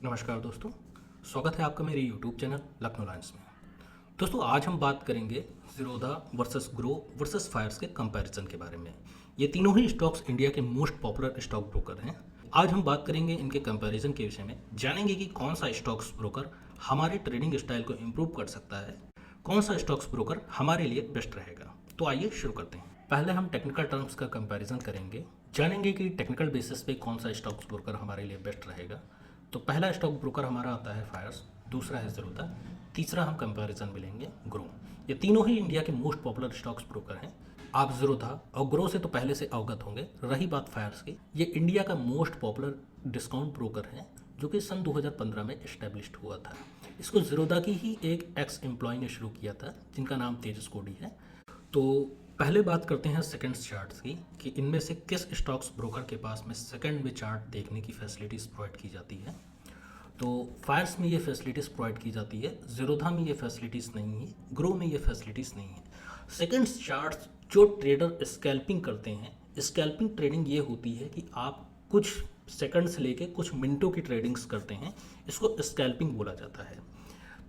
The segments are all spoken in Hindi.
नमस्कार दोस्तों, स्वागत है आपका मेरे YouTube चैनल लखनऊ लाइन्स में। दोस्तों आज हम बात करेंगे ज़ीरोधा वर्सेस ग्रो वर्सेस फायर्स के कंपैरिजन के बारे में। ये तीनों ही स्टॉक्स इंडिया के मोस्ट पॉपुलर स्टॉक ब्रोकर हैं। आज हम बात करेंगे इनके कंपैरिजन के विषय में, जानेंगे कि कौन सा स्टॉक्स ब्रोकर हमारे ट्रेडिंग स्टाइल को इम्प्रूव कर सकता है, कौन सा स्टॉक्स ब्रोकर हमारे लिए बेस्ट रहेगा। तो आइए शुरू करते हैं। पहले हम टेक्निकल टर्म्स का कंपैरिजन करेंगे, जानेंगे कि टेक्निकल बेसिस पे कौन सा स्टॉक्स ब्रोकर हमारे लिए बेस्ट रहेगा। तो पहला स्टॉक ब्रोकर हमारा आता है फायर्स, दूसरा है ज़ीरोधा, तीसरा हम कंपैरिजन मिलेंगे ग्रो। ये तीनों ही इंडिया के मोस्ट पॉपुलर स्टॉक्स ब्रोकर हैं। आप ज़ीरोधा और ग्रो से तो पहले से अवगत होंगे। रही बात फायर्स की, ये इंडिया का मोस्ट पॉपुलर डिस्काउंट ब्रोकर है जो कि सन 2015 में इस्टेब्लिश्ड हुआ था। इसको ज़ीरोधा की ही एक एक्स एम्प्लॉय ने शुरू किया था जिनका नाम तेजस कोडी है। तो पहले बात करते हैं सेकंड्स चार्ट्स की कि इनमें से किस स्टॉक्स ब्रोकर के पास में सेकंड में चार्ट देखने की फैसिलिटीज़ प्रोवाइड की जाती है। तो फायर्स में ये फैसिलिटीज़ प्रोवाइड की जाती है, ज़ीरोधा में ये फैसिलिटीज़ नहीं है, ग्रो में ये फैसिलिटीज़ नहीं है। सेकंड्स चार्ट्स जो ट्रेडर स्कैल्पिंग करते हैं, स्कैल्पिंग ट्रेडिंग ये होती है कि आप कुछ सेकंड से लेके कुछ मिनटों की ट्रेडिंग्स करते हैं, इसको स्कैल्पिंग बोला जाता है।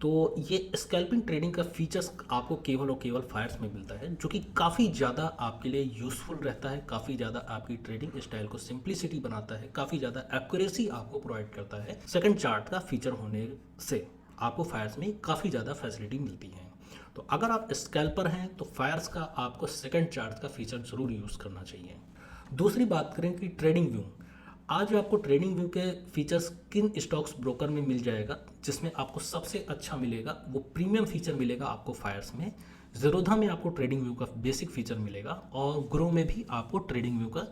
तो ये स्कैल्पिंग ट्रेडिंग का फीचर्स आपको केवल और केवल फायर्स में मिलता है, जो कि काफ़ी ज़्यादा आपके लिए यूज़फुल रहता है, काफ़ी ज़्यादा आपकी ट्रेडिंग स्टाइल को सिंप्लिसिटी बनाता है, काफ़ी ज़्यादा एक्यूरेसी आपको प्रोवाइड करता है। सेकंड चार्ट का फीचर होने से आपको फायर्स में काफ़ी ज़्यादा फैसिलिटी मिलती है। तो अगर आप स्कैल्पर हैं तो फायर्स का आपको सेकंड चार्ट का फीचर ज़रूर यूज़ करना चाहिए। दूसरी बात करें कि ट्रेडिंग व्यू, आज आपको ट्रेडिंग व्यू के फीचर्स किन स्टॉक्स ब्रोकर में मिल जाएगा, जिसमें आपको सबसे अच्छा मिलेगा वो प्रीमियम फीचर मिलेगा आपको फायर्स में। ज़ीरोधा में आपको ट्रेडिंग व्यू का बेसिक फीचर मिलेगा और ग्रो में भी आपको ट्रेडिंग व्यू का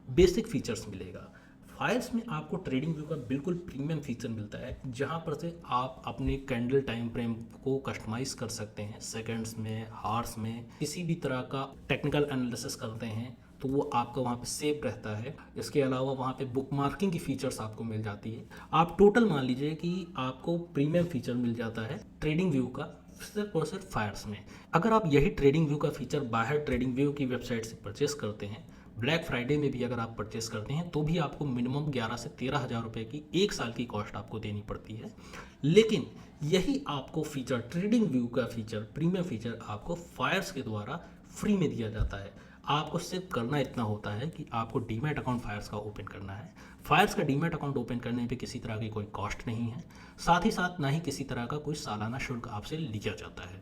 बेसिक फीचर्स मिलेगा। फायर्स में आपको ट्रेडिंग व्यू का बिल्कुल प्रीमियम फीचर मिलता है, जहां पर से आप अपने कैंडल टाइम फ्रेम को कस्टमाइज़ कर सकते हैं। सेकंड्स में, हार्स में, किसी भी तरह का टेक्निकल एनालिसिस करते हैं तो वो आपका वहाँ पे सेव रहता है। इसके अलावा वहाँ पे बुक मार्किंग की फीचर्स आपको मिल जाती है। आप टोटल मान लीजिए कि आपको प्रीमियम फीचर मिल जाता है ट्रेडिंग व्यू का सिर्फ और सिर्फ फायर्स में। अगर आप यही ट्रेडिंग व्यू का फीचर बाहर ट्रेडिंग व्यू की वेबसाइट से परचेस करते हैं, ब्लैक फ्राइडे में भी अगर आप परचेस करते हैं, तो भी आपको मिनिमम 11 से 13 हज़ार रुपये की एक साल की कॉस्ट आपको देनी पड़ती है। लेकिन यही आपको फीचर, ट्रेडिंग व्यू का फीचर, प्रीमियम फीचर आपको फायर्स के द्वारा फ्री में दिया जाता है। आपको सिर्फ करना इतना होता है कि आपको डीमैट अकाउंट फायर्स का ओपन करना है। फायर्स का डीमैट अकाउंट ओपन करने पे किसी तरह की कोई कॉस्ट नहीं है, साथ ही साथ ना ही किसी तरह का कोई सालाना शुल्क आपसे लिया जाता है।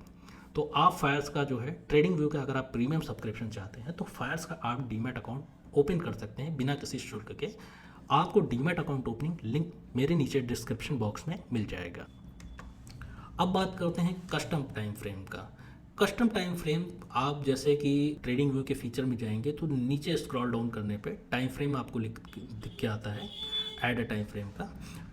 तो आप फायर्स का जो है ट्रेडिंग व्यू का अगर आप प्रीमियम सब्सक्रिप्शन चाहते हैं तो फायर्स का आप डीमैट अकाउंट ओपन कर सकते हैं बिना किसी शुल्क के। आपको डीमैट अकाउंट ओपनिंग लिंक मेरे नीचे डिस्क्रिप्शन बॉक्स में मिल जाएगा। अब बात करते हैं कस्टम टाइम फ्रेम का। कस्टम टाइम फ्रेम, आप जैसे कि ट्रेडिंग व्यू के फीचर में जाएंगे तो नीचे स्क्रॉल डाउन करने पे टाइम फ्रेम आपको दिख के आता है, ऐड अ टाइम फ्रेम का।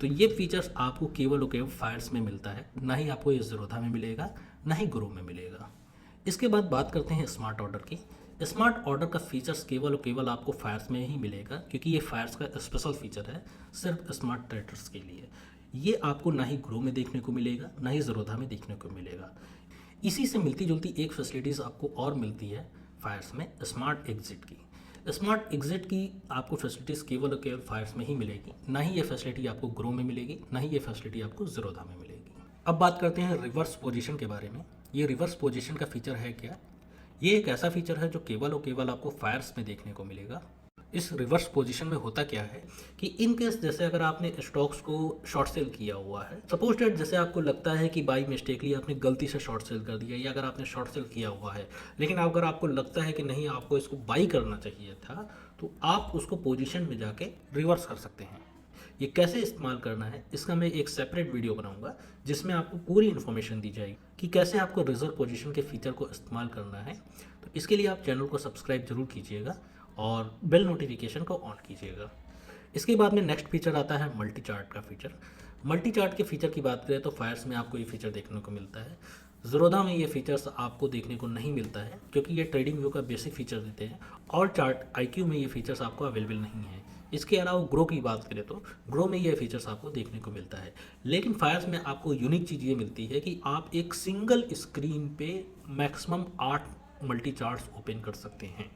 तो ये फीचर्स आपको केवल और केवल फायर्स में मिलता है, ना ही आपको ये ज़ीरोधा में मिलेगा, ना ही ग्रो में मिलेगा। इसके बाद बात करते हैं स्मार्ट ऑर्डर की। स्मार्ट ऑर्डर का फीचर्स केवल और केवल आपको फायर्स में ही मिलेगा, क्योंकि ये फायर्स का स्पेशल फीचर है सिर्फ स्मार्ट ट्रेडर्स के लिए। ये आपको ना ही ग्रो में देखने को मिलेगा, ना ही ज़ीरोधा में देखने को मिलेगा। इसी से मिलती जुलती एक फैसिलिटीज़ आपको और मिलती है फायर्स में, स्मार्ट एग्जिट की। स्मार्ट एग्जिट की आपको फैसिलिटीज़ केवल और केवल फायर्स में ही मिलेगी, ना ही ये फैसिलिटी आपको ग्रो में मिलेगी, ना ही ये फैसिलिटी आपको ज़ीरोधा में मिलेगी। अब बात करते हैं रिवर्स पोजीशन के बारे में। ये रिवर्स पोजीशन का फीचर है क्या? ये एक ऐसा फीचर है जो केवल और केवल आपको फायर्स में देखने को मिलेगा। इस रिवर्स पोजीशन में होता क्या है कि इन केस जैसे अगर आपने स्टॉक्स को शॉर्ट सेल किया हुआ है, सपोज दैट जैसे आपको लगता है कि बाई मिस्टेकली आपने गलती से शॉर्ट सेल कर दिया, या अगर आपने शॉर्ट सेल किया हुआ है लेकिन अगर आपको लगता है कि नहीं आपको इसको बाई करना चाहिए था, तो आप उसको पोजीशन में जाके रिवर्स कर सकते हैं। ये कैसे इस्तेमाल करना है इसका मैं एक सेपरेट वीडियो बनाऊंगा, जिसमें आपको पूरी इन्फॉर्मेशन दी जाएगी कि कैसे आपको रिजर्व पोजीशन के फीचर को इस्तेमाल करना है। तो इसके लिए आप चैनल को सब्सक्राइब जरूर कीजिएगा और बेल नोटिफिकेशन को ऑन कीजिएगा। इसके बाद में नेक्स्ट फीचर आता है मल्टी चार्ट का फीचर। मल्टी चार्ट के फीचर की बात करें तो फायर्स में आपको ये फीचर देखने को मिलता है, ज़ीरोधा में ये फीचर्स आपको देखने को नहीं मिलता है, क्योंकि ये ट्रेडिंग व्यू का बेसिक फीचर देते हैं, और चार्ट आईक्यू में ये फीचर्स आपको अवेलेबल नहीं है। इसके अलावा ग्रो की बात करें तो ग्रो में ये फीचर्स आपको देखने को मिलता है। लेकिन फायर्स में आपको यूनिक चीज़ ये मिलती है कि आप एक सिंगल स्क्रीन पे मैक्सिमम 8 मल्टी चार्ट्स ओपन कर सकते हैं।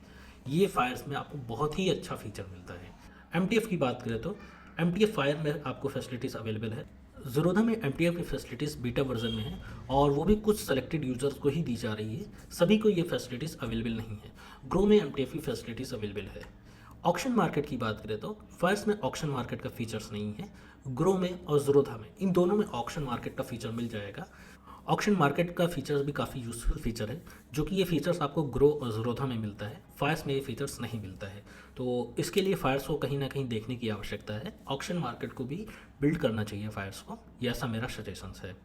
ये फायर्स में आपको बहुत ही अच्छा फीचर मिलता है। एमटीएफ की बात करें तो MTF फायर में आपको फैसिलिटीज़ अवेलेबल है। ज़ीरोधा में MTF की फैसिलिटीज़ बीटा वर्जन में है और वो भी कुछ सेलेक्टेड यूज़र्स को ही दी जा रही है, सभी को ये फैसिलिटीज़ अवेलेबल नहीं है। ग्रो में MTF की फैसिलिटीज़ अवेलेबल है। ऑक्शन मार्केट की बात करें तो फायर्स में ऑक्शन मार्केट का फीचर्स नहीं है। ग्रो में और ज़ीरोधा में, इन दोनों में ऑक्शन मार्केट का फीचर मिल जाएगा। ऑक्शन मार्केट का फीचर्स भी काफ़ी यूज़फुल फीचर है, जो कि ये फीचर्स आपको ग्रो और ज़ीरोधा में मिलता है, फायर्स में ये फीचर्स नहीं मिलता है। तो इसके लिए फायर्स को कहीं ना कहीं देखने की आवश्यकता है। ऑक्शन मार्केट को भी बिल्ड करना चाहिए फायर्स को, ये ऐसा मेरा सजेशंस है।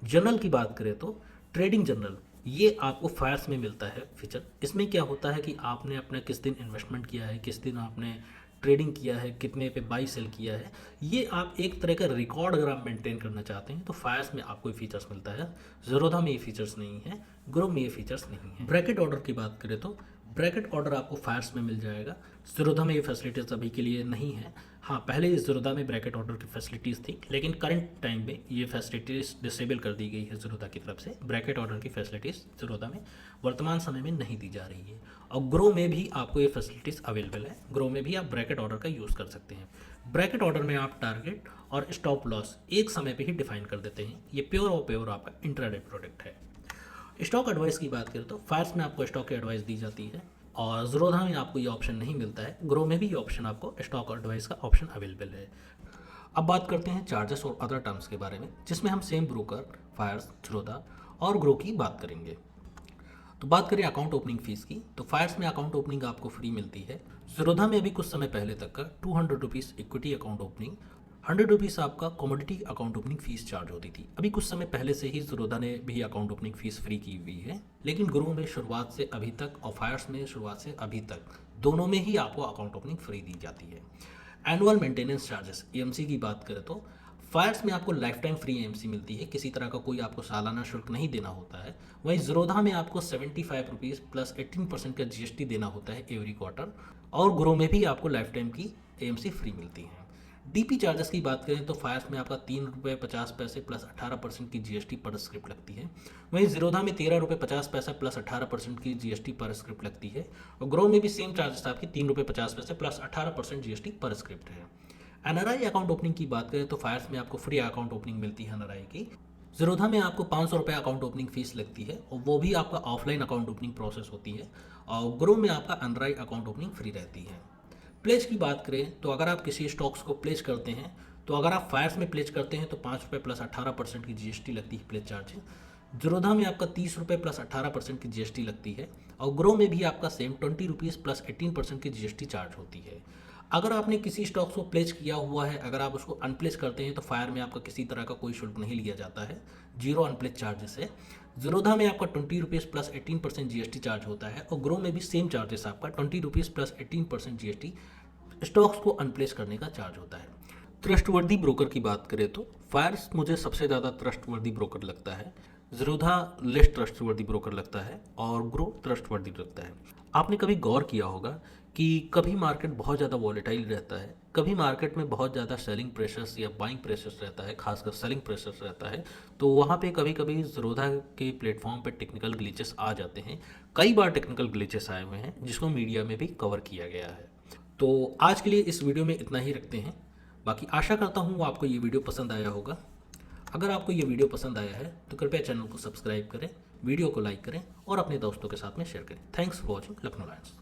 जनरल की बात करें तो ट्रेडिंग जनरल, ये आपको फायर्स में मिलता है फीचर। इसमें क्या होता है कि आपने अपना किस दिन इन्वेस्टमेंट किया है, किस दिन आपने ट्रेडिंग किया है, कितने पे बाई सेल किया है, ये आप एक तरह का रिकॉर्ड अगर आप मेंटेन करना चाहते हैं तो फायर्स में आपको ये फीचर्स मिलता है। ज़ीरोधा में ये फीचर्स नहीं है, ग्रो में ये फीचर्स नहीं है। ब्रैकेट ऑर्डर की बात करें तो ब्रैकेट ऑर्डर आपको फायर्स में मिल जाएगा, ज़ीरोधा में ये फैसिलिटीज़ अभी के लिए नहीं है। हाँ, पहले ज़ीरोधा में ब्रैकेट ऑर्डर की फैसिलिटीज़ थी, लेकिन करंट टाइम में ये फैसिलिटीज़ डिसेबल कर दी गई है ज़ीरोधा की तरफ से। ब्रैकेट ऑर्डर की फैसिलिटीज़ ज़ीरोधा में वर्तमान समय में नहीं दी जा रही है। और ग्रो में भी आपको ये फैसिलिटीज़ अवेलेबल है। ग्रो में भी आप ब्रैकेट ऑर्डर का यूज़ कर सकते हैं। ब्रैकेट ऑर्डर में आप टारगेट और स्टॉप लॉस एक समय पे ही डिफाइन कर देते हैं। ये प्योर और प्योर आपका इंट्राडे प्रोडक्ट है। स्टॉक एडवाइस की बात करें तो फायर्स में आपको स्टॉक की एडवाइस दी जाती है और ज़ीरोधा में आपको ये ऑप्शन नहीं मिलता है। ग्रो में भी ये ऑप्शन आपको स्टॉक एडवाइस का ऑप्शन अवेलेबल है। अब बात करते हैं चार्जेस और अदर टर्म्स के बारे में, जिसमें हम सेम ब्रोकर, फायर्स, ज़ीरोधा और ग्रो की बात करेंगे। तो बात करें अकाउंट ओपनिंग फीस की, तो फायर्स में अकाउंट ओपनिंग आपको फ्री मिलती है। ज़ीरोधा में अभी कुछ समय पहले तक का 200 rupees equity account opening, 100 rupees आपका commodity account opening fees charge होती थी। अभी कुछ समय पहले से ही ज़ीरोधा ने भी अकाउंट ओपनिंग फीस फ्री की हुई है, लेकिन ग्रो में शुरुआत से अभी तक और फायर्स में शुरुआत से अभी तक दोनों में ही आपको अकाउंट ओपनिंग फ्री दी जाती है। एनुअल मेंटेनेंस चार्जेस EMC की बात करें तो फायर्स में आपको लाइफ टाइम फ्री EMC मिलती है, किसी तरह का कोई आपको सालाना शुल्क नहीं देना होता है। वहीं ज़ीरोधा में आपको 75 रुपीज़ प्लस 18% का GST देना होता है एवरी क्वार्टर, और ग्रो में भी आपको लाइफ टाइम की EMC फ्री मिलती है। DP चार्जेस की बात करें तो फायर्स में आपका 3 रुपये 50 पैसे प्लस 18% की GST पर स्क्रिप्ट लगती है। वहीं ज़ीरोधा में 13 रुपये 50 पैसा प्लस 18% की GST पर स्क्रिप्ट लगती है, और ग्रो में भी सेम चार्जेस आपकी 3 रुपये 50 पैसे प्लस 18% GST पर स्क्रिप्ट है। NRI अकाउंट ओपनिंग की बात करें तो फायर्स में आपको फ्री अकाउंट ओपनिंग मिलती है NRI की। ज़ीरोधा में आपको 500 रुपये अकाउंट ओपनिंग फीस लगती है, और वो भी आपका ऑफलाइन अकाउंट ओपनिंग प्रोसेस होती है, और ग्रो में आपका NRI अकाउंट ओपनिंग फ्री रहती है। प्लेज की बात करें तो अगर आप किसी स्टॉक्स को प्लेज करते हैं, तो अगर आप फायर्स में प्लेज करते हैं तो 5 रुपये प्लस 18% की GST लगती है प्लेज चार्ज। ज़ीरोधा में आपका 30 रुपये प्लस 18% की GST लगती है, और ग्रो में भी आपका सेम 20 रुपीज़ प्लस 18% की GST चार्ज होती है। अगर आपने किसी स्टॉक्स को प्लेज किया हुआ है, अगर आप उसको अनप्लेज करते हैं तो फायर में आपका किसी तरह का कोई शुल्क नहीं लिया जाता है, जीरो अनप्लेज चार्जेस है। ज़ीरोधा में आपका 20 रुपीज़ प्लस 18% GST चार्ज होता है, और ग्रो में भी सेम चार्जेस आपका 20 रुपीज़ प्लस 18% GST स्टॉक्स को अनप्लेस करने का चार्ज होता है। ट्रस्टवर्दी ब्रोकर की बात करें तो फायर्स मुझे सबसे ज़्यादा ट्रस्टवर्दी ब्रोकर लगता है, ज़ीरोधा लेस ट्रस्टवर्दी ब्रोकर लगता है, और ग्रो ट्रस्टवर्दी लगता है। आपने कभी गौर किया होगा कि कभी मार्केट बहुत ज़्यादा वॉलेटाइल रहता है, कभी मार्केट में बहुत ज़्यादा सेलिंग प्रेशर्स या बाइंग प्रेशर्स रहता है, खासकर सेलिंग प्रेशर्स रहता है, तो वहाँ पे कभी कभी ज़ीरोधा के प्लेटफॉर्म पे टेक्निकल ग्लिचेस आ जाते हैं। कई बार टेक्निकल ग्लिचेस आए हुए हैं जिसको मीडिया में भी कवर किया गया है। तो आज के लिए इस वीडियो में इतना ही रखते हैं। बाकी आशा करता हूँ आपको ये वीडियो पसंद आया होगा। अगर आपको ये वीडियो पसंद आया है तो कृपया चैनल को सब्सक्राइब करें, वीडियो को लाइक करें और अपने दोस्तों के साथ में शेयर करें। Thanks for watching Lucknow Lions.